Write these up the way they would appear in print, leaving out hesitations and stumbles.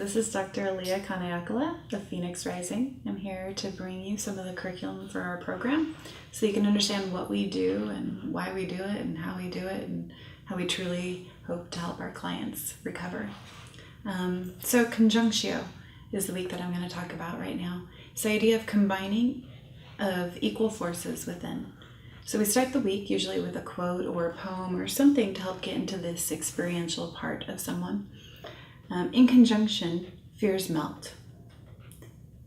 This is Dr. Alia Kaneaiakala of Phoenix Rising. I'm here to bring you some of the curriculum for our program so you can understand what we do and why we do it and how we do it and how we truly hope to help our clients recover. So Conjunctio is the week that I'm going to talk about right now. It's the idea of combining of equal forces within. So we start the week usually with a quote or a poem or something to help get into this experiential part of someone. In conjunction, fears melt.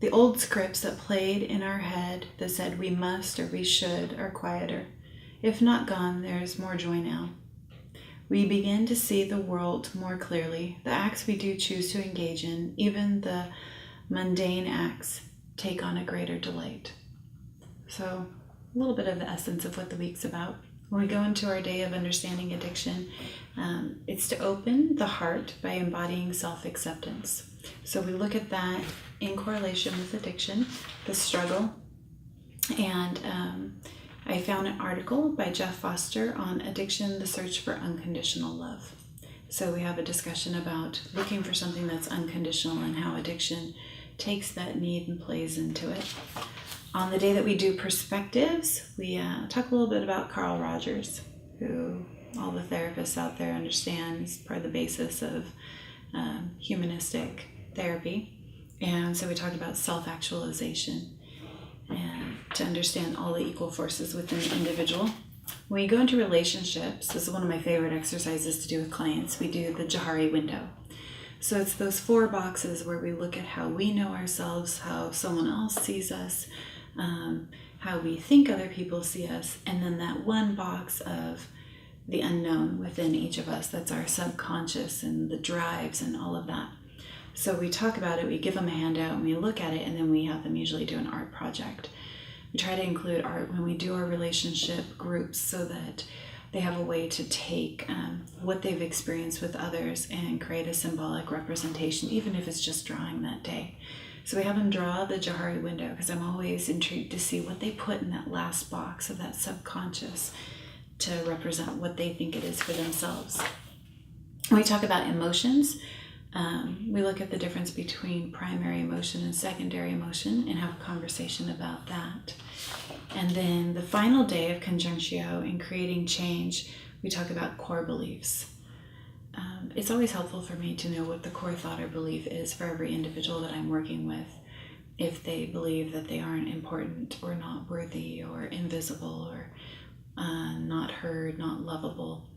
The old scripts that played in our head that said we must or we should are quieter. If not gone, there's more joy now. We begin to see the world more clearly. The acts we do choose to engage in, even the mundane acts, take on a greater delight. So a little bit of the essence of what the week's about. When we go into our day of understanding addiction, it's to open the heart by embodying self-acceptance. So we look at that in correlation with addiction, the struggle. And I found an article by Jeff Foster on addiction, the search for unconditional love. So we have a discussion about looking for something that's unconditional and how addiction takes that need and plays into it. On the day that we do perspectives, we talk a little bit about Carl Rogers, who all the therapists out there understand is part of the basis of humanistic therapy. And so we talk about self-actualization and to understand all the equal forces within the individual. When we go into relationships, this is one of my favorite exercises to do with clients, we do the Johari Window. So it's those 4 boxes where we look at how we know ourselves, how someone else sees us, how we think other people see us, and then that one box of the unknown within each of us. That's our subconscious and the drives and all of that. So we talk about it, we give them a handout, and we look at it, and then we have them usually do an art project. We try to include art when we do our relationship groups so that they have a way to take what they've experienced with others and create a symbolic representation, even if it's just drawing that day. So we have them draw the Johari Window because I'm always intrigued to see what they put in that last box of that subconscious to represent what they think it is for themselves. When we talk about emotions, we look at the difference between primary emotion and secondary emotion and have a conversation about that. And then the final day of Conjunctio in creating change, we talk about core beliefs. It's always helpful for me to know what the core thought or belief is for every individual that I'm working with. If they believe that they aren't important or not worthy or invisible or not heard, not lovable,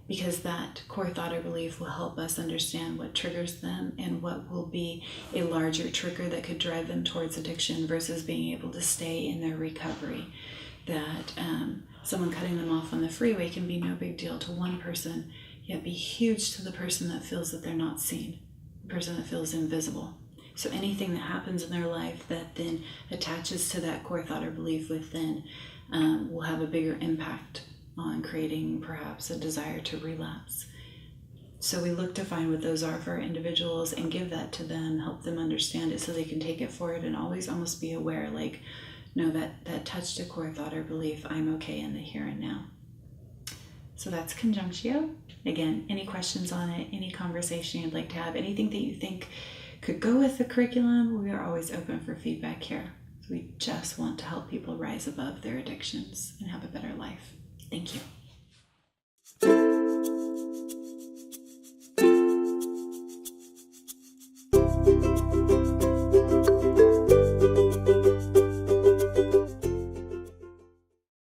because that core thought or belief will help us understand what triggers them and what will be a larger trigger that could drive them towards addiction versus being able to stay in their recovery. That someone cutting them off on the freeway can be no big deal to one person, yet be huge to the person that feels that they're not seen, the person that feels invisible. So anything that happens in their life that then attaches to that core thought or belief within will have a bigger impact on creating perhaps a desire to relapse. So we look to find what those are for our individuals and give that to them, help them understand it so they can take it forward and always almost be aware, like, no, that touched a core thought or belief, I'm okay in the here and now. So that's Conjunctio. Again, any questions on it, any conversation you'd like to have, anything that you think could go with the curriculum, we are always open for feedback here. So we just want to help people rise above their addictions and have a better life. Thank you.